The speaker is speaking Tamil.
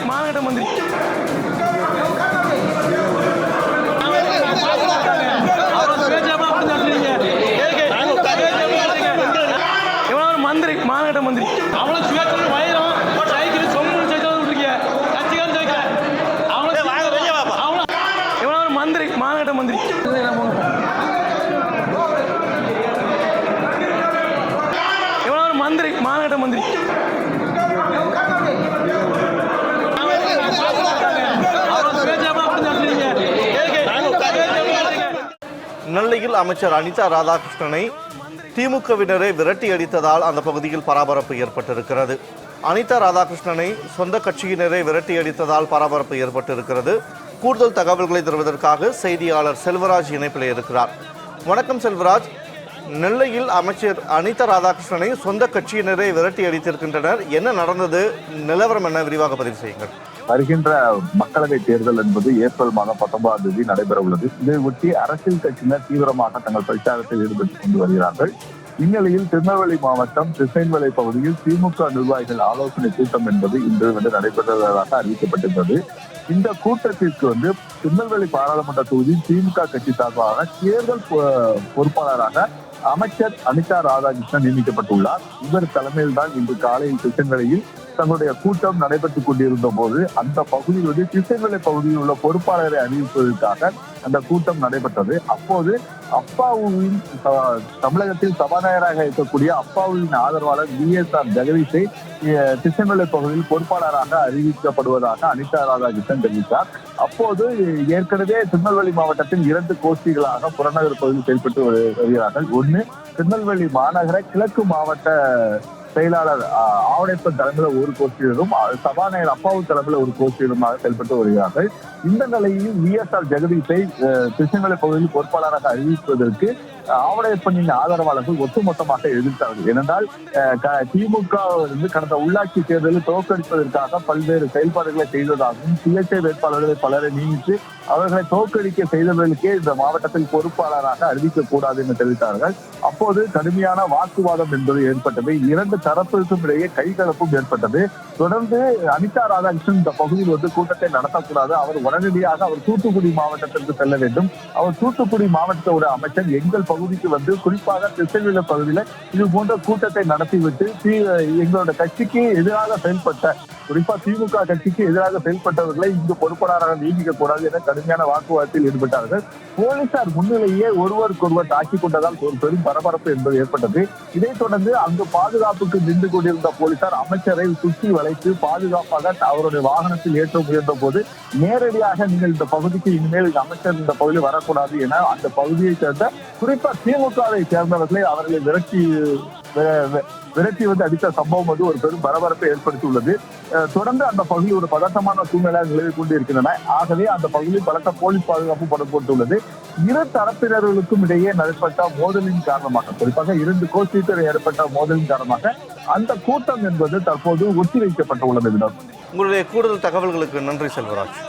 மாநில மந்திரி மந்திரி மாநில மந்திரி அவ்வளோ சுயேட்சை வயிறம் சைக்கிள் சொம்பு சைக்கிள் விட்டுருக்கீங்க கட்சிக்காரன் சைக்கிள் அவ்வளோ மந்திரி மாநில மந்திரி மந்திரி மாநில மந்திரி நெல்லையில் அமைச்சர் அனிதா ராதாகிருஷ்ணனை திமுகவினரை விரட்டி அடித்ததால் அந்த பகுதியில் பரபரப்பு ஏற்பட்டிருக்கிறது. அனிதா ராதாகிருஷ்ணனை சொந்த கட்சியினரை விரட்டி அடித்ததால் பரபரப்பு ஏற்பட்டிருக்கிறது. கூடுதல் தகவல்களை தருவதற்காக செய்தியாளர் செல்வராஜ் இணைப்பில் இருக்கிறார். வணக்கம் செல்வராஜ். நெல்லையில் அமைச்சர் அனிதா ராதாகிருஷ்ணனை சொந்த கட்சியினரை விரட்டி அடித்திருக்கின்றனர். என்ன நடந்தது? நிலவரம் என்ன? விரிவாக பதிவு செய்யுங்கள். வருகின்ற மக்களவை தேர்தல் என்பது ஏப்ரல் மாதம் 19ஆம் தேதி நடைபெற உள்ளது. இதை ஒட்டி அரசியல் கட்சியினர் தீவிரமாக தங்கள் பிரச்சாரத்தில் ஈடுபட்டுக் கொண்டு வருகிறார்கள். இந்நிலையில் திருநெல்வேலி மாவட்டம் திசைன்மலை பகுதியில் திமுக நிர்வாகிகள் ஆலோசனை கூட்டம் என்பது இன்று நடைபெற்றதாக அறிவிக்கப்பட்டிருந்தது. இந்த கூட்டத்திற்கு திருநெல்வேலி பாராளுமன்ற தொகுதியில் திமுக கட்சி சார்பாக தேர்தல் பொறுப்பாளராக அமைச்சர் அனிதா ராதாகிருஷ்ணன் நியமிக்கப்பட்டுள்ளார். இவர் தலைமையில் தான் இன்று காலையில் திசைன்மலையில் தங்களுடைய கூட்டம் நடைபெற்றுக் கொண்டிருந்த போது அந்த பகுதியில் திசைநிலை பகுதியில் உள்ள பொறுப்பாளரை அறிவிப்பதற்காக அந்த கூட்டம் நடைபெற்றது. அப்போது அப்பாவுவின் தமிழகத்தில் சபாநாயகராக இருக்கக்கூடிய அப்பாவுவின் ஆதரவாளர் VSR ஜெகதீஷை திசைநிலை பகுதியில் பொறுப்பாளராக அறிவிக்கப்படுவதாக அனிதா ராதாகிருஷ்ணன் தெரிவித்தார். அப்போது ஏற்கனவே திருநெல்வேலி மாவட்டத்தில் 2 கோஷ்டிகளாக புறநகர் பகுதியில் செயல்பட்டு வருகிறார்கள். ஒன்று, திருநெல்வேலி மாநகர கிழக்கு மாவட்ட செயலாளர் ஆவடைப்பன் தலைமையில ஒரு கோஷ்டியினரும் சபாநாயகர் அப்பாவு தலைமையில ஒரு கோஷ்டியினருமாக செயல்பட்டு வருகிறார்கள். இந்த நிலையில் VSR ஜெகதீஷை திசைநிலை பகுதியில் பொறுப்பாளராக அறிவிப்பதற்கு ஆவடையப்பனின் ஆதரவாளர்கள் ஒட்டுமொத்தமாக எதிர்த்தார்கள். ஏனென்றால் திமுக கடந்த உள்ளாட்சி தேர்தலில் தோற்கடிப்பதற்காக பல்வேறு செயல்பாடுகளை செய்ததாகவும் சுயேட்சை வேட்பாளர்களை பலரை நியமித்து அவர்களை தோற்கடிக்க செய்தவர்களுக்கே இந்த மாவட்டத்தில் பொறுப்பாளராக அறிவிக்க கூடாது என்று தெரிவித்தார்கள். அப்போது கடுமையான வாக்குவாதம் என்பது ஏற்பட்டது. 2 தரப்பிற்கும் இடையே கைகலப்பும் ஏற்பட்டது. தொடர்ந்து அனிதா ராதாகிருஷ்ணன் இந்த பகுதியில் கூட்டத்தை நடத்தக்கூடாது, அவர் உடனடியாக அவர் தூத்துக்குடி மாவட்டத்திற்கு செல்ல வேண்டும். அவர் தூத்துக்குடி மாவட்டத்தோட அமைச்சர் எங்கள் பகுதிக்கு குறிப்பாக திசைநிலை பகுதியில இது போன்ற கூட்டத்தை நடத்திவிட்டு எங்களோட கட்சிக்கு எதிராக செயல்பட்ட குறிப்பா திமுக கட்சிக்கு எதிராக செயல்பட்டவர்களை இங்கு பொறுப்பாளராக நியமிக்க கூடாது என கடுமையான வாக்குவாதத்தில் ஈடுபட்டார்கள். போலீசார் முன்னிலையே ஒருவருக்கொருவர் தாக்கிக் கொண்டதால் ஒரு பெரும் பரபரப்பு என்பது ஏற்பட்டது. இதைத் தொடர்ந்து அங்கு பாதுகாப்புக்கு நின்று கொண்டிருந்த போலீசார் அமைச்சரை சுற்றி வளைத்து பாதுகாப்பாக அவருடைய வாகனத்தில் ஏற்ற முயன்ற போது நேரடியாக நீங்கள் இந்த பகுதிக்கு இனிமேல் அமைச்சர் இந்த பகுதியில் வரக்கூடாது என அந்த பகுதியை சேர்ந்த குறிப்பா திமுகவை சேர்ந்தவர்களை அவர்களை விரட்டி அடித்த சம்பவம் ஒரு பெரும் பரபரப்பை ஏற்படுத்தியுள்ளது. தொடர்ந்து அந்த பகுதியில் ஒரு பதட்டமான சூழ்நிலை நிலவி கொண்டு இருக்கின்றன. ஆகவே அந்த பகுதியில் பலத்த போலீஸ் பாதுகாப்பு படப்பட்டுள்ளது. 2 தரப்பினர்களுக்கும் இடையே நடைபெற்ற மோதலின் காரணமாக குறிப்பாக 2 கோஷ்டிகள் ஏற்பட்ட மோதலின் காரணமாக அந்த கூட்டம் என்பது தற்போது ஒத்திவைக்கப்பட்டுள்ளது. உங்களுடைய கூடுதல் தகவல்களுக்கு நன்றி செல்வராஜ்.